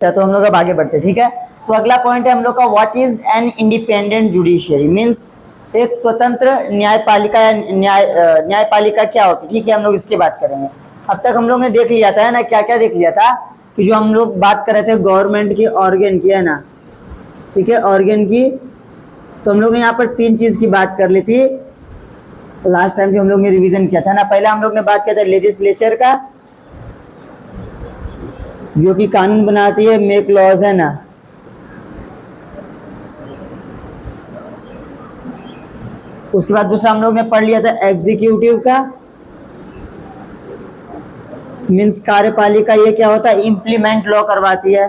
तो हम लोग अब आगे बढ़ते हैं, ठीक है। तो अगला पॉइंट है हम लोग का, what is an independent judiciary, means एक स्वतंत्र न्यायपालिका या न्यायपालिका क्या होती है, ठीक है, हम लोग इसकी बात करेंगे। अब तक हम लोग ने देख लिया था, है ना, क्या क्या देख लिया था कि जो हम लोग बात कर रहे थे गवर्नमेंट की ऑर्गन की, है ना, ठीक है, ऑर्गन की। तो हम लोग ने यहाँ पर 3 चीज की बात कर ली थी लास्ट टाइम जो हम लोग ने रिवीजन किया था ना। पहला हम लोग ने बात किया था लेजिस्लेचर का, जो कि कानून बनाती है, मेक लॉज, है ना। उसके बाद दूसरा हम लोग ने पढ़ लिया था एग्जीक्यूटिव का, मीन्स कार्यपालिका, ये क्या होता है, इम्प्लीमेंट लॉ करवाती है,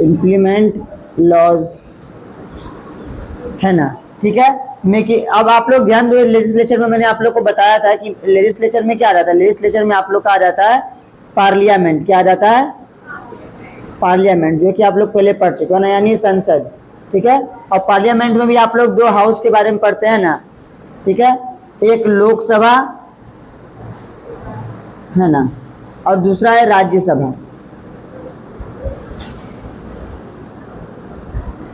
इम्प्लीमेंट लॉज, है ना, ठीक है। मैं कि अब आप लोग ध्यान दो, लेजिस्लेचर में मैंने आप लोग को बताया था कि लेजिस्लेचर में क्या आ जाता है, लेजिस्लेचर में आप लोग का आ जाता है पार्लियामेंट, क्या आ जाता है, पार्लियामेंट, जो कि आप लोग पहले पढ़ चुके हो ना, यानी संसद, ठीक है। और पार्लियामेंट में भी आप लोग 2 हाउस के बारे में पढ़ते हैं ना, ठीक है, एक लोकसभा, है ना, और दूसरा है राज्यसभा।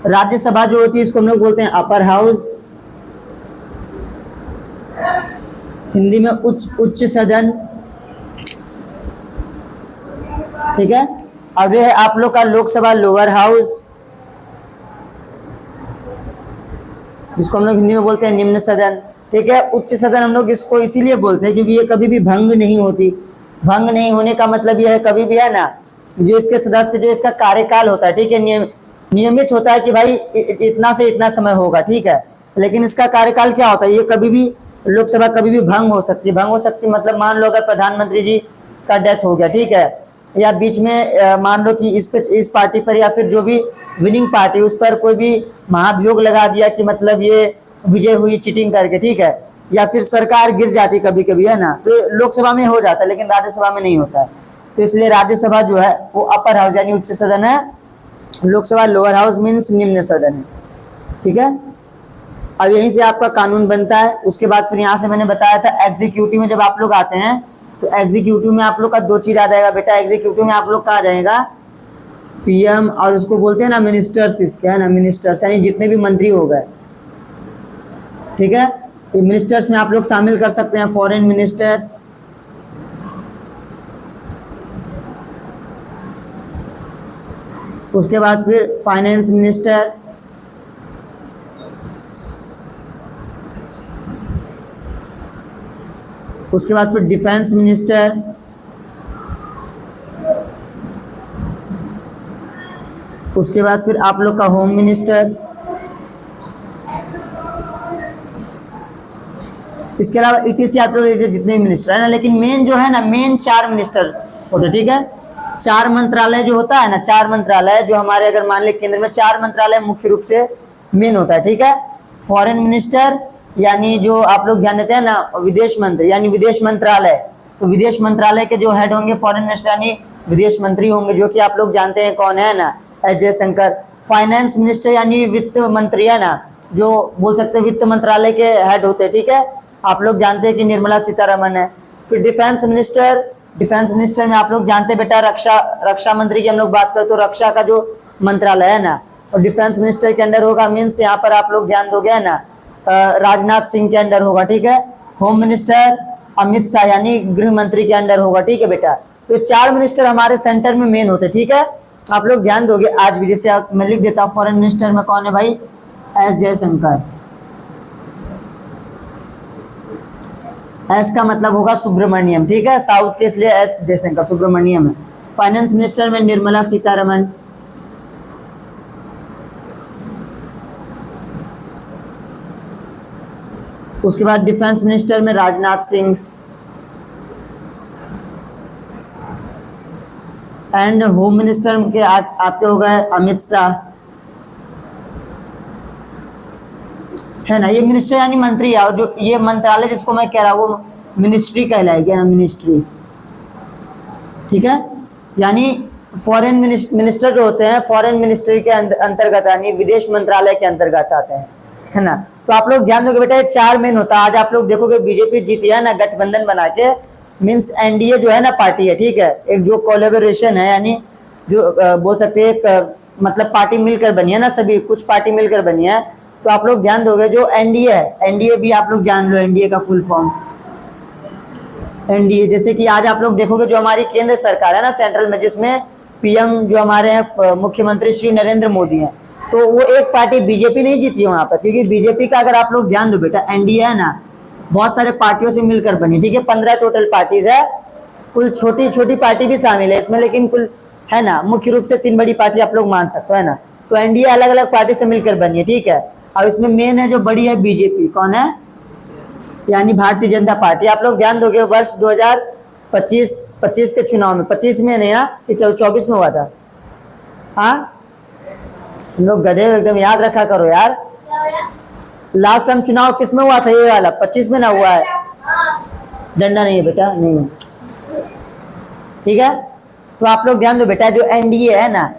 राज्यसभा जो होती है इसको हम लोग बोलते हैं अपर हाउस, हिंदी में उच्च सदन, ठीक है। और ये है आप लोग का लोकसभा लोअर हाउस, जिसको हम लोग हिंदी में बोलते हैं निम्न सदन, ठीक है। उच्च सदन हम लोग इसको इसीलिए बोलते हैं क्योंकि ये कभी भी भंग नहीं होती। भंग नहीं होने का मतलब यह है कभी भी, है ना, जो इसके सदस्य, जो इसका कार्यकाल होता है, ठीक है, नियमित होता है कि भाई इतना से इतना समय होगा, ठीक है। लेकिन इसका कार्यकाल क्या होता है, ये कभी भी, लोकसभा कभी भी भंग हो सकती है। भंग हो सकती है मतलब मान लो अगर प्रधानमंत्री जी का डेथ हो गया, ठीक है, या बीच में मान लो कि इस पार्टी पर या फिर जो भी विनिंग पार्टी उस पर कोई भी महाभियोग लगा दिया कि मतलब ये विजय हुई चीटिंग करके, ठीक है, या फिर सरकार गिर जाती कभी कभी, है ना, तो लोकसभा में हो जाता है लेकिन राज्यसभा में नहीं होता है। तो इसलिए राज्यसभा जो है वो अपर हाउस यानी उच्च सदन है, लोकसभा लोअर हाउस मीन्स निम्न सदन है, ठीक है। अब यहीं से आपका कानून बनता है। उसके बाद फिर यहाँ से मैंने बताया था एग्जीक्यूटिव में जब आप लोग आते हैं तो एग्जीक्यूटिव में आप लोग का 2 चीज आ जाएगा बेटा। एग्जीक्यूटिव में आप लोग का आ जाएगा पीएम, और उसको बोलते हैं ना मिनिस्टर्स, इसके, है ना, मिनिस्टर्स यानी जितने भी मंत्री हो गए, ठीक है। तो मिनिस्टर्स में आप लोग शामिल कर सकते हैं फॉरेन मिनिस्टर, उसके बाद फिर फाइनेंस मिनिस्टर, उसके बाद फिर डिफेंस मिनिस्टर, उसके बाद फिर आप लोग का होम मिनिस्टर। इसके अलावा इटीसी आप लोग जितने भी मिनिस्टर है ना, लेकिन मेन जो है ना, मेन 4 मिनिस्टर होते, ठीक है। 4 मंत्रालय जो होता है ना, 4 मंत्रालय जो हमारे, अगर मान ले केंद्र में 4 मंत्रालय मुख्य रूप से मेन होता है, ठीक है। फॉरेन मिनिस्टर यानी जो आप लोग ध्यान देते हैं ना, विदेश मंत्री यानी विदेश मंत्रालय, तो विदेश मंत्रालय के जो हेड होंगे फॉरेन मिनिस्टर यानी विदेश मंत्री होंगे, जो कि आप लोग जानते हैं कौन है ना, एस जयशंकर। फाइनेंस मिनिस्टर यानी वित्त मंत्री, है ना, जो बोल सकते हैं वित्त मंत्रालय के हेड होते हैं, ठीक है, आप लोग जानते हैं कि निर्मला सीतारमण है। फिर डिफेंस मिनिस्टर, डिफेंस मिनिस्टर में आप लोग जानते हैं बेटा रक्षा मंत्री की हम लोग बात करें तो रक्षा का जो मंत्रालय है ना, और डिफेंस मिनिस्टर के अंडर होगा, मीन्स यहाँ पर आप लोग ध्यान दोगे, है ना, राजनाथ सिंह के अंडर होगा, ठीक है। होम मिनिस्टर अमित शाह यानी गृह मंत्री के अंडर होगा, ठीक है बेटा। तो 4 मिनिस्टर हमारे सेंटर में मेन होते, ठीक है। आप लोग ध्यान दोगे आज भी, जैसे मैं लिख देता हूँ फॉरेन मिनिस्टर में कौन है भाई, एस जयशंकर। एस का मतलब होगा सुब्रमण्यम, ठीक है, साउथ के इसलिए एस जयशंकर, सुब्रमण्यम है। फाइनेंस मिनिस्टर में निर्मला सीतारमण, उसके बाद डिफेंस मिनिस्टर में Rajnath Singh, and home minister के आपके हो गए अमित शाह, है ना। ये मिनिस्टर यानी मंत्री है, और जो ये मंत्रालय जिसको मैं कह रहा हूँ वो मिनिस्ट्री कहलाएगी ना, मिनिस्ट्री, ठीक है। यानी फॉरेन मिनिस्टर जो होते हैं फॉरेन मिनिस्ट्री के अंतर्गत यानी विदेश मंत्रालय के अंतर्गत आते हैं, है ना। तो आप लोग ध्यान दोगे बेटा, ये 4 मेन होता है। आज आप लोग देखोगे बीजेपी जीती है ना गठबंधन बना के, मीन्स एनडीए जो है ना पार्टी है, ठीक है, एक जो कोलैबोरेशन है, यानी जो बोल सकते हैं एक मतलब पार्टी मिलकर बनी है ना, सभी कुछ पार्टी मिलकर बनी है। तो आप लोग ध्यान दोगे जो एनडीए है, एनडीए भी आप लोग जान लो, एनडीए का फुल फॉर्म एनडीए। जैसे कि आज आप लोग देखोगे जो हमारी केंद्र सरकार है ना सेंट्रल में, जिसमें पीएम जो हमारे हैं मुख्यमंत्री श्री नरेंद्र मोदी हैं, तो वो एक पार्टी बीजेपी नहीं जीती वहां पर, क्योंकि बीजेपी का अगर आप लोग ध्यान दो बेटा, एनडीए है ना बहुत सारे पार्टियों से मिलकर बनी, ठीक है, 15 टोटल पार्टीज है, कुल छोटी छोटी पार्टी भी शामिल है इसमें, लेकिन कुल है ना मुख्य रूप से 3 बड़ी पार्टी आप लोग मान सकते हो, है ना। तो एनडीए अलग अलग पार्टी से मिलकर बनी है, ठीक है। और इसमें मेन है जो बड़ी है बीजेपी, कौन है, यानी भारतीय जनता पार्टी। आप लोग ध्यान दोगे वर्ष 2025 के चुनाव में, 25 में नहीं कि 24 में हुआ था, हाँ हम लोग गधे एकदम याद रखा करो यार। लास्ट टाइम चुनाव किस में हुआ था, ये वाला 25 में ना हुआ है, डंडा नहीं है बेटा, नहीं है, ठीक है। तो आप लोग ध्यान दो बेटा, जो एनडीए है ना,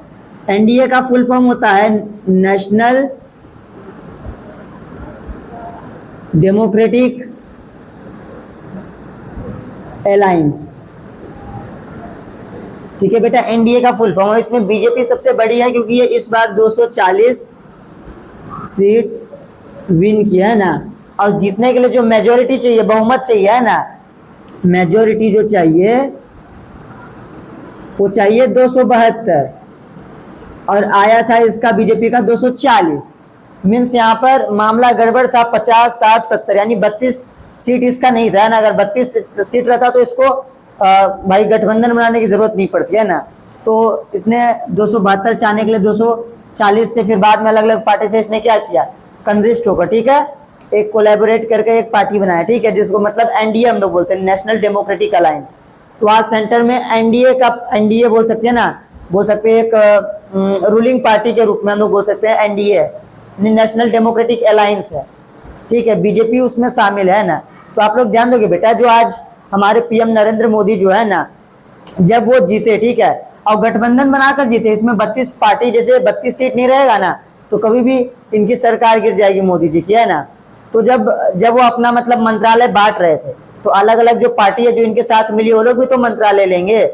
एनडीए का फुल फॉर्म होता है नेशनल डेमोक्रेटिक अलायंस, ठीक है बेटा, एनडीए का फुल फॉर्म है। इसमें बीजेपी सबसे बड़ी है क्योंकि ये इस बार 240 सीट्स विन किया है ना, और जीतने के लिए जो मेजोरिटी चाहिए, बहुमत चाहिए है ना, मेजोरिटी जो चाहिए वो चाहिए 272, और आया था इसका बीजेपी का 240। मीन्स यहाँ पर मामला गड़बड़ था, 50 60 70 यानी 32 सीट इसका नहीं था ना। अगर 32 सीट रहता तो इसको भाई गठबंधन बनाने की जरूरत नहीं पड़ती है ना। तो इसने 272 चाहने के लिए 240 से फिर बाद में अलग अलग पार्टी से इसने क्या किया, कंजिस्ट होकर, ठीक है, एक कोलैबोरेट करके एक पार्टी बनाया, ठीक है, जिसको मतलब एनडीए हम लोग बोलते हैं, नेशनल डेमोक्रेटिक अलायंस। तो आज सेंटर में एनडीए का, एनडीए बोल सकते हैं ना, बोल सकते हैं एक रूलिंग पार्टी के रूप में हम लोग बोल सकते हैं एनडीए, नेशनल डेमोक्रेटिक अलायंस है, ठीक है, बीजेपी उसमें शामिल है ना। तो आप लोग ध्यान दोगे बेटा, जो आज हमारे पीएम नरेंद्र मोदी जो है ना, जब वो जीते, ठीक है, और गठबंधन बनाकर जीते, इसमें 32 पार्टी, जैसे 32 सीट नहीं रहेगा ना तो कभी भी इनकी सरकार गिर जाएगी मोदी जी की, है ना। तो जब वो अपना मतलब मंत्रालय बांट रहे थे, तो अलग अलग जो पार्टी है जो इनके साथ मिली, वो लोग भी तो मंत्रालय लेंगे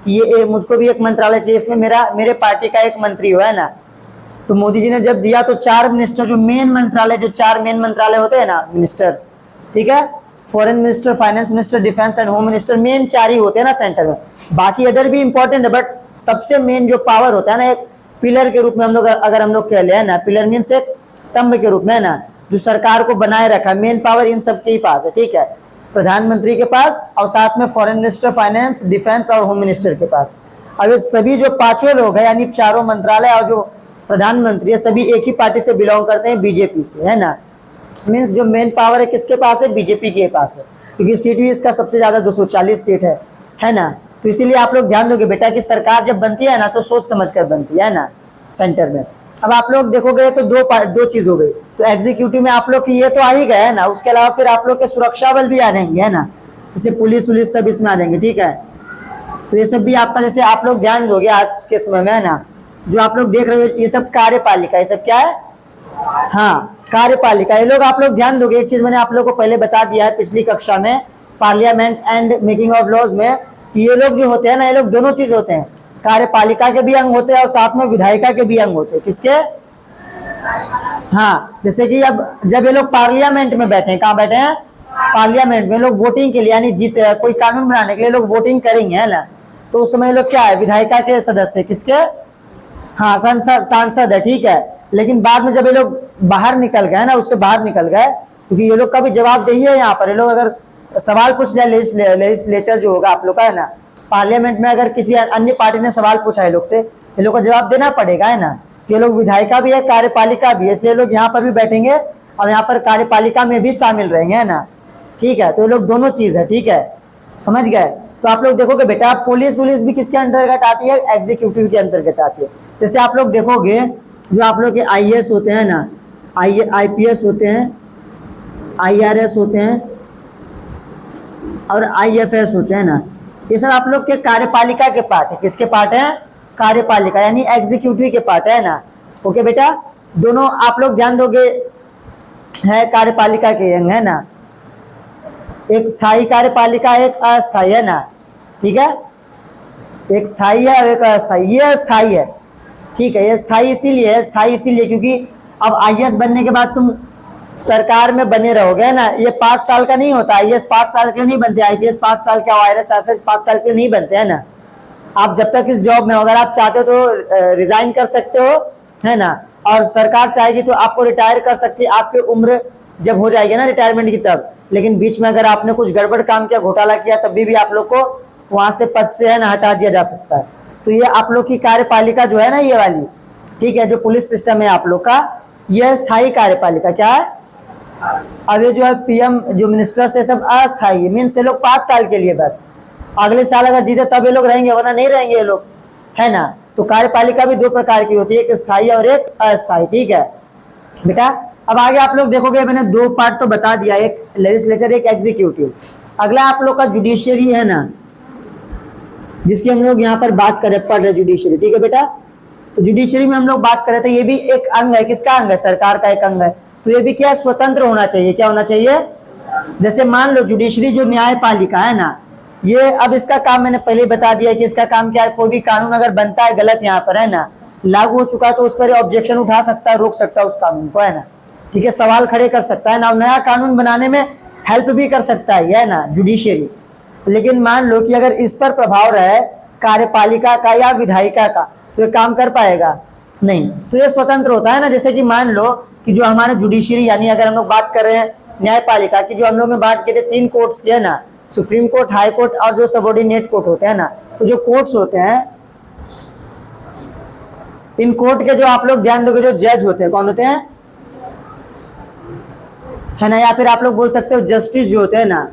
कि ये मुझको भी एक मंत्रालय चाहिए, इसमें मेरे पार्टी का एक मंत्री हो, है ना। तो मोदी जी ने जब दिया तो 4 मिनिस्टर, जो मेन मंत्रालय, जो 4 मेन मंत्रालय होते हैं ना मिनिस्टर्स, ठीक है, foreign minister, finance minister, defence and home minister, main 4 ही होते हैं ना सेंटर में। बाकी अदर भी इंपॉर्टेंट है, बट सबसे मेन जो पावर होता है ना, एक पिलर के रूप में हम लोग अगर हम लोग कह ले, है ना, पिलर मीन्स एक स्तंभ के रूप में, है ना, जो सरकार को बनाए रखा, मेन पावर इन सबके ही पास है, ठीक है, प्रधानमंत्री के पास, और साथ में फॉरेन मिनिस्टर, फाइनेंस, डिफेंस और होम मिनिस्टर के पास। अब ये सभी जो 5 लोग हैं, यानी 4 मंत्रालय और जो प्रधानमंत्री है, सभी एक ही पार्टी से बिलोंग करते हैं, बीजेपी से, है ना। मीन्स जो मेन पावर है किसके पास है, बीजेपी के पास है, क्योंकि सीट भी इसका सबसे ज्यादा 240 सीट है ना। तो इसीलिए आप लोग ध्यान दोगे बेटा कि सरकार जब बनती है ना तो सोच समझ कर बनती है ना सेंटर में। अब आप लोग देखोगे तो दो चीज हो गई, तो एग्जीक्यूटिव में आप लोग की ये तो आ ही गए है ना, उसके अलावा फिर आप लोग के सुरक्षा बल भी आ जाएंगे, है ना, जैसे पुलिस उलिस सब इसमें आ जाएंगे, ठीक है। तो ये सब भी आपका, जैसे आप लोग ध्यान दोगे आज के समय में, है ना, जो आप लोग देख रहे हो ये सब कार्यपालिका, ये सब क्या है, हाँ कार्यपालिका, ये लोग आप लोग ध्यान दोगे, एक चीज मैंने आप लोग को पहले बता दिया है पिछली कक्षा में, parliament and making of laws में, ये लोग जो होते हैं ना, ये लोग दोनों चीज होते हैं, कार्यपालिका के भी अंग होते हैं और साथ में विधायिका के भी अंग होते हैं। किसके, हाँ, जैसे कि अब जब ये लोग पार्लियामेंट में बैठे हैं, कहाँ बैठे हैं, पार्लियामेंट में, लोग वोटिंग के लिए, यानी जीत कोई कानून बनाने के लिए लोग वोटिंग करेंगे, है ना, तो उस समय लोग क्या है, विधायिका के सदस्य, किसके, हाँ सांसद है, ठीक है। लेकिन बाद में जब ये लोग बाहर निकल गए ना, उससे बाहर निकल गए, क्योंकि ये लोग का भी जवाबदेही है यहाँ पर, ये लोग अगर सवाल पूछ लिया, लेजिस्लेचर जो होगा आप लोग का, है ना, पार्लियामेंट में अगर किसी अन्य पार्टी ने सवाल पूछा है लोग से, ये लोग को जवाब देना पड़ेगा, है ना। ये लोग विधायिका भी है, कार्यपालिका भी है, इसलिए लोग यहाँ पर भी बैठेंगे और यहाँ पर कार्यपालिका में भी शामिल रहेंगे, है ना, ठीक है। तो ये लोग दोनों चीज है, ठीक है, समझ गए। तो आप लोग देखोगे बेटा, पुलिस उलिस भी किसके अंतर्गत आती है, एग्जीक्यूटिव के अंतर्गत आती है। जैसे आप लोग देखोगे जो आप लोग के आईएएस होते हैं ना, आईपीएस होते हैं, आईआरएस होते हैं और आईएफएस होते हैं ना, ये सब आप लोग के कार्यपालिका के पार्ट है। किसके पार्ट है, कार्यपालिका, यानी एग्जीक्यूटिव के पार्ट है ना। ओके बेटा, दोनों आप लोग ध्यान दोगे है कार्यपालिका के अंग, है ना। एक स्थायी कार्यपालिका, एक अस्थायी, है ना, ठीक है, एक स्थायी है और एक अस्थायी। ये अस्थायी है, ठीक है, ये स्थायी इसीलिए है, स्थायी इसीलिए क्योंकि अब आईएएस बनने के बाद तुम सरकार में बने रहोगे ना, ये 5 साल का नहीं होता, आईएएस 5 साल के लिए नहीं बनते, आईपीएस 5 साल के, आईआरएस 5 साल के लिए नहीं बनते, है ना। आप जब तक इस जॉब में हो, अगर आप चाहते हो तो रिजाइन कर सकते हो, है ना, और सरकार चाहेगी तो आपको रिटायर कर सकती है, आपकी उम्र जब हो जाएगी ना रिटायरमेंट की तब। लेकिन बीच में अगर आपने कुछ गड़बड़ काम किया, घोटाला किया, तब भी आप लोग को वहां से पद से, है ना, हटा दिया जा सकता है। तो ये आप लोग की कार्यपालिका जो है ना, ये वाली, ठीक है, जो पुलिस सिस्टम है आप लोग का, यह स्थायी कार्यपालिका क्या है। अब ये जो है पीएम, जो मिनिस्टर्स है, सब अस्थायी है, मीन्स ये लोग 5 साल के लिए बस, अगले साल अगर जीते तब ये लोग रहेंगे, वरना नहीं रहेंगे ये लोग, है ना। तो कार्यपालिका भी 2 प्रकार की होती है, एक स्थायी और एक अस्थायी, ठीक है बेटा। अब आगे आप लोग देखोगे, मैंने 2 पार्ट तो बता दिया, एक लेजिस्लेचर, एक एग्जीक्यूटिव। अगला आप लोग का जुडिशियरी है ना, जिसकी हम लोग यहाँ पर बात करें, पढ़ रहे जुडिशियरी, ठीक है बेटा। तो जुडिशियरी में हम लोग बात करें तो ये भी एक अंग है, किसका अंग है, सरकार का एक अंग है। तो ये भी क्या, स्वतंत्र होना चाहिए, क्या होना चाहिए। जैसे मान लो जुडिशरी जो न्यायपालिका है ना, ये अब इसका काम मैंने पहले बता दिया कि इसका काम क्या है, कोई भी कानून अगर बनता है गलत यहाँ पर, है ना, लागू हो चुका है, तो उस पर ऑब्जेक्शन उठा सकता है, रोक सकता है उस कानून को, है ना, ठीक है, सवाल खड़े कर सकता है ना, और नया कानून बनाने में हेल्प भी कर सकता है ना जुडिशियरी। लेकिन मान लो कि अगर इस पर प्रभाव रहे कार्यपालिका का या विधायिका का, तो ये काम कर पाएगा नहीं। तो ये स्वतंत्र होता है ना। जैसे कि मान लो कि जो हमारे जुडिशियरी, यानी अगर हम लोग बात कर रहे हैं न्यायपालिका की, जो हम लोग में बात किए थे 3 कोर्ट्स की, है ना, सुप्रीम कोर्ट, हाई कोर्ट और जो सबऑर्डिनेट कोर्ट होते हैं ना। तो जो कोर्ट्स होते हैं, इन कोर्ट के जो आप लोग ध्यान दोगे, जो जज होते हैं, कौन होते हैं, है ना, या फिर आप लोग बोल सकते हो जस्टिस जो होते हैं ना,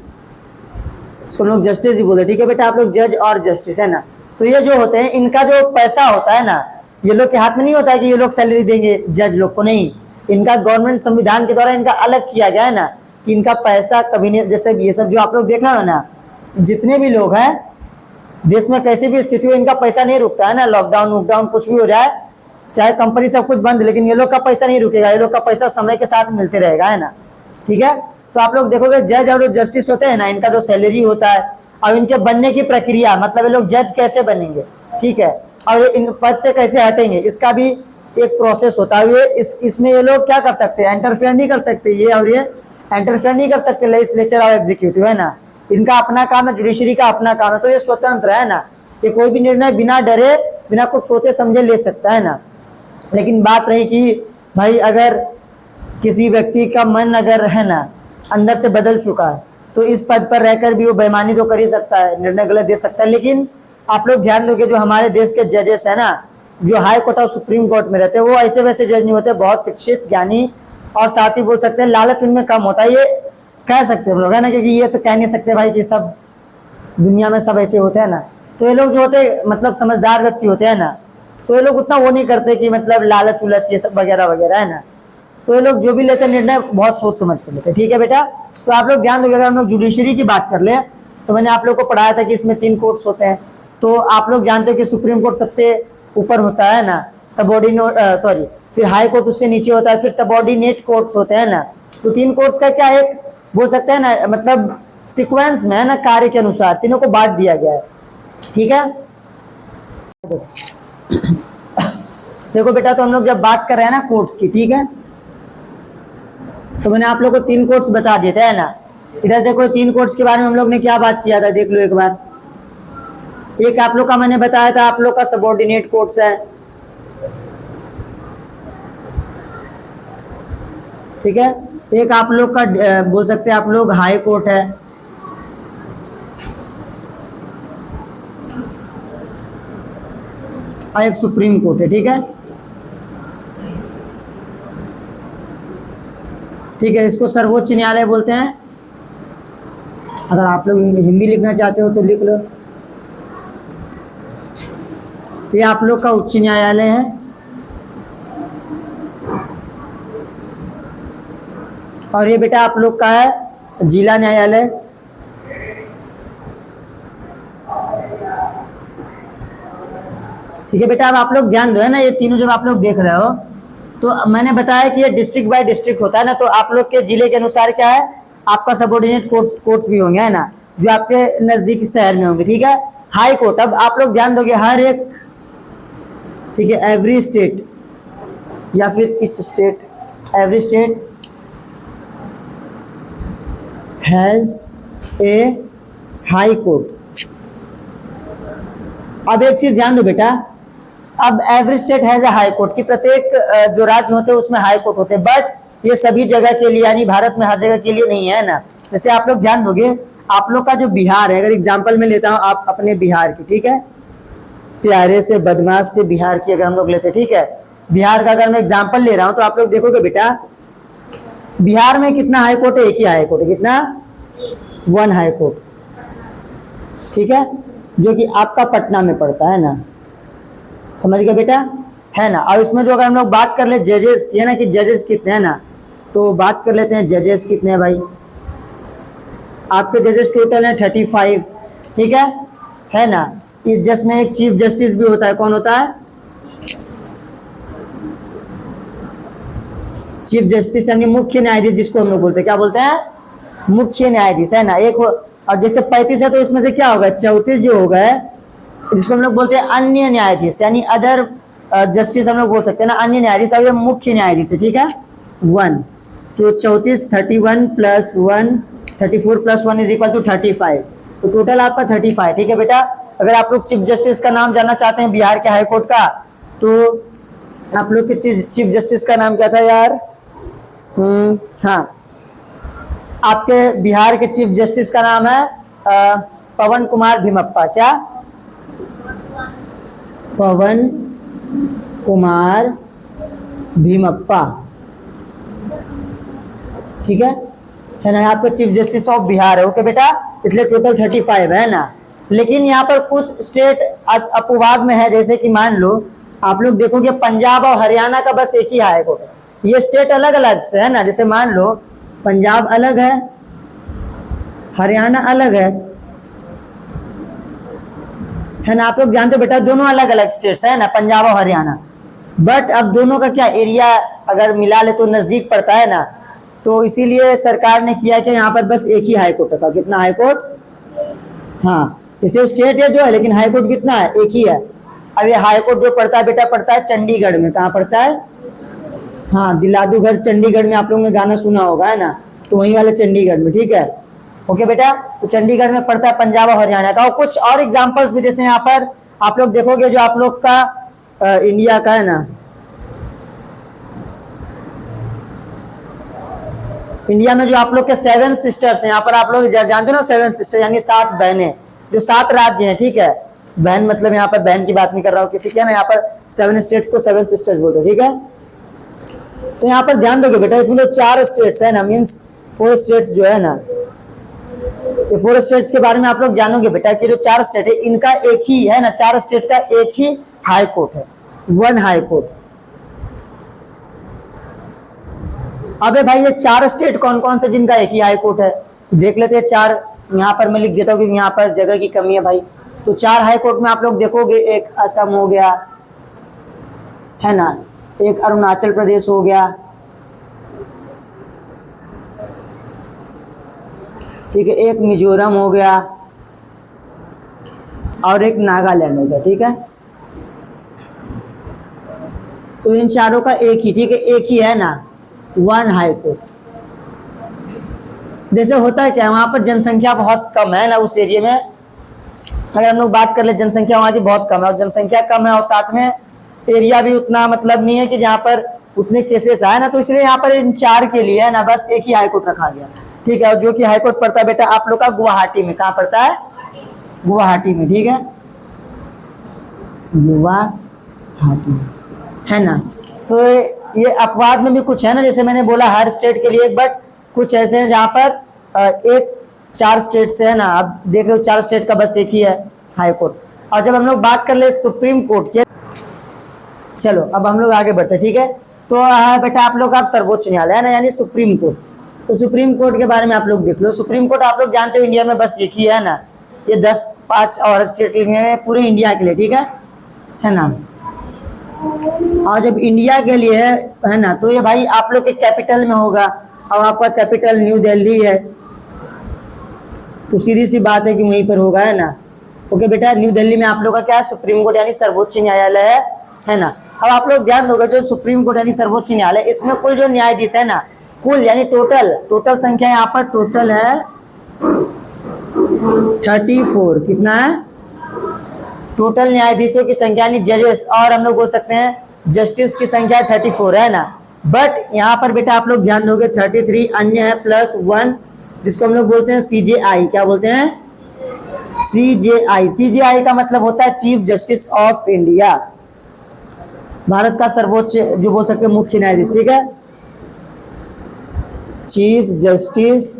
इसको लोग जस्टिस ही बोलते, ठीक है बेटा, आप लोग जज और जस्टिस, है ना। तो ये जो होते हैं, इनका जो पैसा होता है ना, ये लोग के हाथ में नहीं होता है कि ये लोग सैलरी देंगे जज लोग को, नहीं, इनका गवर्नमेंट संविधान के द्वारा इनका अलग किया गया है ना, कि इनका पैसा कभी नहीं, जैसे ये सब जो आप लोग देख रहे हो ना, जितने भी लोग हैं देश में, कैसी भी स्थिति हो, इनका पैसा नहीं रुकता है ना, लॉकडाउन वॉकडाउन कुछ भी हो जाए, चाहे कंपनी सब कुछ बंद, लेकिन ये लोग का पैसा नहीं रुकेगा, ये लोग का पैसा समय के साथ मिलते रहेगा, है ना, ठीक है। तो आप लोग देखोगे जज और जस्टिस होते हैं ना, इनका जो सैलरी होता है और इनके बनने की प्रक्रिया, मतलब ये लोग जज कैसे बनेंगे, ठीक है, और इन पद से कैसे हटेंगे, इसका भी एक प्रोसेस होता है। ये इसमें ये लोग क्या कर सकते हैं, इंटरफेयर नहीं कर सकते, ये और ये इंटरफेयर नहीं कर सकते, लेजिस्लेचर और एग्जीक्यूटिव, है ना, इनका अपना काम है, जुडिशरी का अपना काम है। तो ये स्वतंत्र है ना, ये कोई भी निर्णय बिना डरे, बिना कुछ सोचे समझे ले सकता है ना। लेकिन बात रही कि भाई अगर किसी व्यक्ति का मन अगर, है ना, अंदर से बदल चुका है, तो इस पद पर रहकर भी वो बेईमानी तो कर ही सकता है, निर्णय गलत दे सकता है। लेकिन आप लोग ध्यान दोगे, जो हमारे देश के जजेस है ना, जो हाई कोर्ट और सुप्रीम कोर्ट में रहते हैं, वो ऐसे वैसे जज नहीं होते, बहुत शिक्षित, ज्ञानी, और साथ ही बोल सकते हैं लालच उनमें कम होता है, ये कह सकते हैं हम लोग, है ना, क्योंकि ये तो कह नहीं सकते भाई कि सब दुनिया में सब ऐसे होते हैं ना। तो ये लोग जो होते हैं, मतलब समझदार व्यक्ति होते हैं ना, तो ये लोग उतना वो नहीं करते कि मतलब लालच उलच ये सब वगैरह वगैरह, है ना। तो ये लोग जो भी लेते हैं निर्णय बहुत सोच समझ कर लेते हैं, ठीक है बेटा। तो आप लोग ध्यान दोगे, अगर हम लोग जुडिशरी की बात कर ले, तो मैंने आप लोग को पढ़ाया था कि इसमें 3 कोर्ट्स होते हैं। तो आप लोग जानते हो कि सुप्रीम कोर्ट सबसे ऊपर होता है ना, फिर हाई कोर्ट उससे नीचे होता है, फिर सबऑर्डिनेट कोर्ट्स होते हैं ना। तो 3 कोर्ट्स का क्या, एक बोल सकते हैं ना, मतलब सीक्वेंस में, है ना, कार्य के अनुसार तीनों को बांट दिया गया है, ठीक है। देखो बेटा, तो हम लोग जब बात कर रहे हैं ना कोर्ट्स की, ठीक है, तो मैंने आप लोग को 3 कोर्ट्स बता दिए थे, है ना। इधर देखो 3 कोर्ट्स के बारे में हम लोग ने क्या बात किया था, देख लो एक बार। एक आप लोग का मैंने बताया था, आप लोग का सबऑर्डिनेट कोर्ट्स है, ठीक है। एक आप लोग का बोल सकते हैं आप लोग हाई कोर्ट है, और एक सुप्रीम कोर्ट है, ठीक है। ठीक है, इसको सर्वोच्च न्यायालय बोलते हैं। अगर आप लोग हिंदी लिखना चाहते हो तो लिख लो। ये आप लोग का उच्च न्यायालय है, और ये बेटा आप लोग का है जिला न्यायालय। ठीक है बेटा, अब आप लोग ध्यान दो, है ना, ये तीनों जब आप लोग देख रहे हो, तो मैंने बताया कि ये डिस्ट्रिक्ट बाय डिस्ट्रिक्ट होता है ना। तो आप लोग के जिले के अनुसार क्या है, आपका सबऑर्डिनेट कोर्ट्स भी होंगे, है ना, जो आपके नजदीकी शहर में होंगे, ठीक है। हाई कोर्ट, अब आप लोग ध्यान दोगे हर एक, ठीक है, एवरी स्टेट या फिर etch state, every state has a high court. अब एक चीज ध्यान दो बेटा, अब every state has a high court की प्रत्येक जो राज्य होते हैं उसमें हाई कोर्ट होते हैं, बट ये सभी जगह के लिए यानी भारत में हर जगह के लिए नहीं है ना। जैसे आप लोग ध्यान दोगे, आप लोग का जो बिहार है, अगर एग्जांपल में लेता हूं आप अपने बिहार की, ठीक है, प्यारे से बदमाश से बिहार की अगर हम लोग लेते, ठीक है, बिहार का अगर मैं एग्जांपल ले रहा हूं तो आप लोग देखोगे बेटा बिहार में कितना हाई कोर्ट है, एक ही हाई कोर्ट है, कितना, 1 हाई कोर्ट, ठीक है, जो कि आपका पटना में पड़ता है ना, समझ गए बेटा, है ना। और इसमें जो अगर हम लोग बात कर ले जजेस की, है ना, कि जजेस कितने हैं ना, तो बात कर लेते हैं जजेस कितने हैं भाई। आपके जजेस टोटल है 35, ठीक है ना। इस जज में एक चीफ जस्टिस भी होता है, कौन होता है, चीफ जस्टिस यानी मुख्य न्यायाधीश जिसको हम लोग बोलते हैं, क्या बोलते हैं, मुख्य न्यायाधीश, है ना। एक और जैसे 35 है तो इसमें से क्या होगा, 34 जो होगा जिसको हम लोग बोलते हैं अन्य न्यायाधीश, यानी अदर जस्टिस हम लोग बोल सकते हैं ना, अन्य न्यायाधीश। अब ये मुख्य न्यायाधीश है, ठीक है, 1, तो 34, 31 plus 1, 34 plus 1 is equal to 35, तो टोटल आपका 35, ठीक है बेटा। अगर आप लोग चीफ जस्टिस का नाम जानना चाहते हैं बिहार के हाई कोर्ट का, तो आप लोग के चीफ जस्टिस का नाम क्या था यार, हाँ, आपके बिहार के चीफ जस्टिस का नाम है पवन कुमार भीमप्पा, क्या, पवन कुमार भीमप्पा, ठीक है ना, आपका चीफ जस्टिस ऑफ बिहार है, ओके बेटा, इसलिए टोटल 35 है ना। लेकिन यहाँ पर कुछ स्टेट अपवाद में है, जैसे कि मान लो आप लोग देखोगे पंजाब और हरियाणा का बस एक ही हाई कोर्ट है, ये स्टेट अलग अलग से है ना। जैसे मान लो पंजाब अलग है, हरियाणा अलग है ना, आप लोग जानते हो बेटा दोनों अलग अलग स्टेट्स है ना, पंजाब और हरियाणा, बट अब दोनों का क्या एरिया अगर मिला ले तो नजदीक पड़ता है ना, तो इसीलिए सरकार ने किया कि यहाँ पर बस एक ही हाई कोर्ट रखा। कितना हाई कोर्ट, हाँ, इसे स्टेट है जो है, लेकिन हाई कोर्ट कितना है, एक ही है। अब ये हाई कोर्ट जो पड़ता है बेटा, पड़ता है चंडीगढ़ में, कहाँ पड़ता है, हाँ, दिलादू घर चंडीगढ़ में, आप लोगों ने गाना सुना होगा है ना, तो वहीं वाले चंडीगढ़ में, ठीक है, ओके बेटा। तो चंडीगढ़ में पड़ता है पंजाब और हरियाणा का। और कुछ और एग्जांपल्स भी, जैसे यहाँ पर आप लोग देखोगे जो आप लोग का इंडिया का है ना, इंडिया में जो आप लोग के 7 सिस्टर्स हैं, यहाँ पर आप लोग जानते हो ना, 7 सिस्टर यानी 7 बहनें, जो 7 राज्य हैं, ठीक है, बहन मतलब यहाँ पर बहन की बात नहीं कर रहा हूँ किसी के ना, यहाँ पर 7 स्टेट्स को 7 सिस्टर्स बोलते हैं, ठीक है। तो यहाँ पर ध्यान दोगे बेटा, इसमें जो 4 स्टेट्स है ना, मीन्स 4 स्टेट्स जो है ना, ये 4 स्टेट्स के बारे में आप लोग जानोगे बेटा कि जो 4 स्टेट है इनका एक ही है ना, 4 स्टेट का एक ही हाई कोर्ट है, 1 हाई कोर्ट। अबे भाई ये 4 स्टेट कौन कौन से जिनका एक ही हाई कोर्ट है, तो देख लेते हैं 4, यहाँ पर मैं लिख देता हूँ क्योंकि यहाँ पर जगह की कमी है भाई। तो 4 हाई कोर्ट में आप लोग देखोगे, एक असम हो गया है ना, एक अरुणाचल प्रदेश हो गया, ठीक है, एक मिजोरम हो गया और एक नागालैंड हो गया, ठीक है। तो इन चारों का एक ही, ठीक है, एक ही है ना, 1 हाई कोर्ट। जैसे होता है क्या, वहां पर जनसंख्या बहुत कम है ना उस एरिया में, अगर हम लोग बात कर ले जनसंख्या वहां की बहुत कम है, और जनसंख्या कम है और साथ में एरिया भी उतना मतलब नहीं है कि जहाँ पर उतने केसेस आए ना, तो इसलिए यहाँ पर इन 4 के लिए है ना बस एक ही हाई कोर्ट रखा गया, ठीक है। और जो कि हाई कोर्ट पड़ता है बेटा आप लोग का गुवाहाटी में, कहाँ पड़ता है, गुवाहाटी में, ठीक है, गुवाहाटी, है ना। तो ये अपवाद में भी कुछ है ना, जैसे मैंने बोला हर स्टेट के लिए एक, बट कुछ ऐसे हैं जहाँ पर एक 4 स्टेट से है ना, आप देख रहे हो 4 स्टेट का बस एक ही है हाई कोर्ट। और जब हम लोग बात कर ले सुप्रीम कोर्ट की, चलो अब हम लोग आगे बढ़ते, ठीक है। तो बेटा आप लोग आप सर्वोच्च न्यायालय है ना, यानी सुप्रीम कोर्ट। तो सुप्रीम कोर्ट के बारे में आप लोग देख लो, सुप्रीम कोर्ट आप लोग जानते हो इंडिया में बस एक ही है ना, ये 10-5 और स्टेट में पूरे इंडिया के लिए, ठीक है ना। और जब इंडिया के लिए है ना, तो ये भाई आप लोग के कैपिटल में होगा, और आपका कैपिटल न्यू दिल्ली है, तो सीधी सी बात है कि वहीं पर होगा, है ना। ओके बेटा, न्यू दिल्ली में आप लोग का क्या है, सुप्रीम कोर्ट यानी सर्वोच्च न्यायालय है ना। अब आप लोग ध्यान दोगे, जो सुप्रीम कोर्ट यानी सर्वोच्च न्यायालय, इसमें कुल जो न्यायाधीश है ना, कुल यानी टोटल संख्या यहाँ पर टोटल है 34। कितना है? टोटल न्यायाधीशों की संख्या यानी जजेस, और हम लोग बोल सकते हैं जस्टिस की संख्या 34 है ना। बट यहाँ पर बेटा आप लोग ध्यान दोगे 33 अन्य है प्लस 1, जिसको हम लोग बोलते हैं CJI। क्या बोलते हैं? CJI। CJI का मतलब होता है chief justice of India, Bharat का सर्वोच्च जो बोल सकते हैं मुख्य न्यायाधीश, ठीक है, chief justice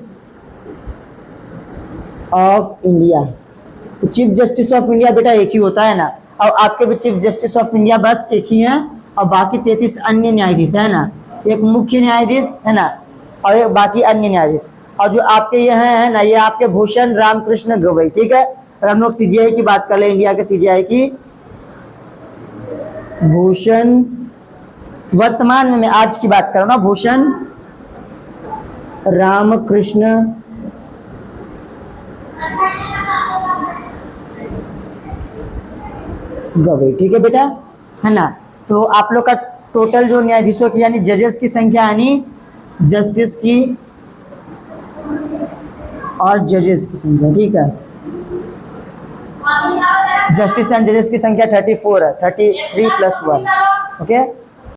of India. Chief justice of India बेटा एक ही होता है ना, और आपके भी चीफ जस्टिस ऑफ इंडिया बस एक ही है, और बाकी 33 अन्य न्यायाधीश है ना, एक मुख्य न्यायाधीश है ना, और एक बाकी अन्य न्यायाधीश। और जो आपके ये है ना, ये आपके भूषण रामकृष्ण गवई, ठीक है। अगर हम लोग CJI की बात कर ले, इंडिया के CJI की, भूषण, वर्तमान में मैं आज की बात कर रहा हूँ ना, भूषण रामकृष्ण गवई, ठीक है बेटा, है ना। तो आप लोग का टोटल जो न्यायाधीशों की यानी जजेस की संख्या यानी जस्टिस की और जजेस की संख्या, ठीक है, जस्टिस एंड जजेस की संख्या 34 है, 33 प्लस 1। ओके।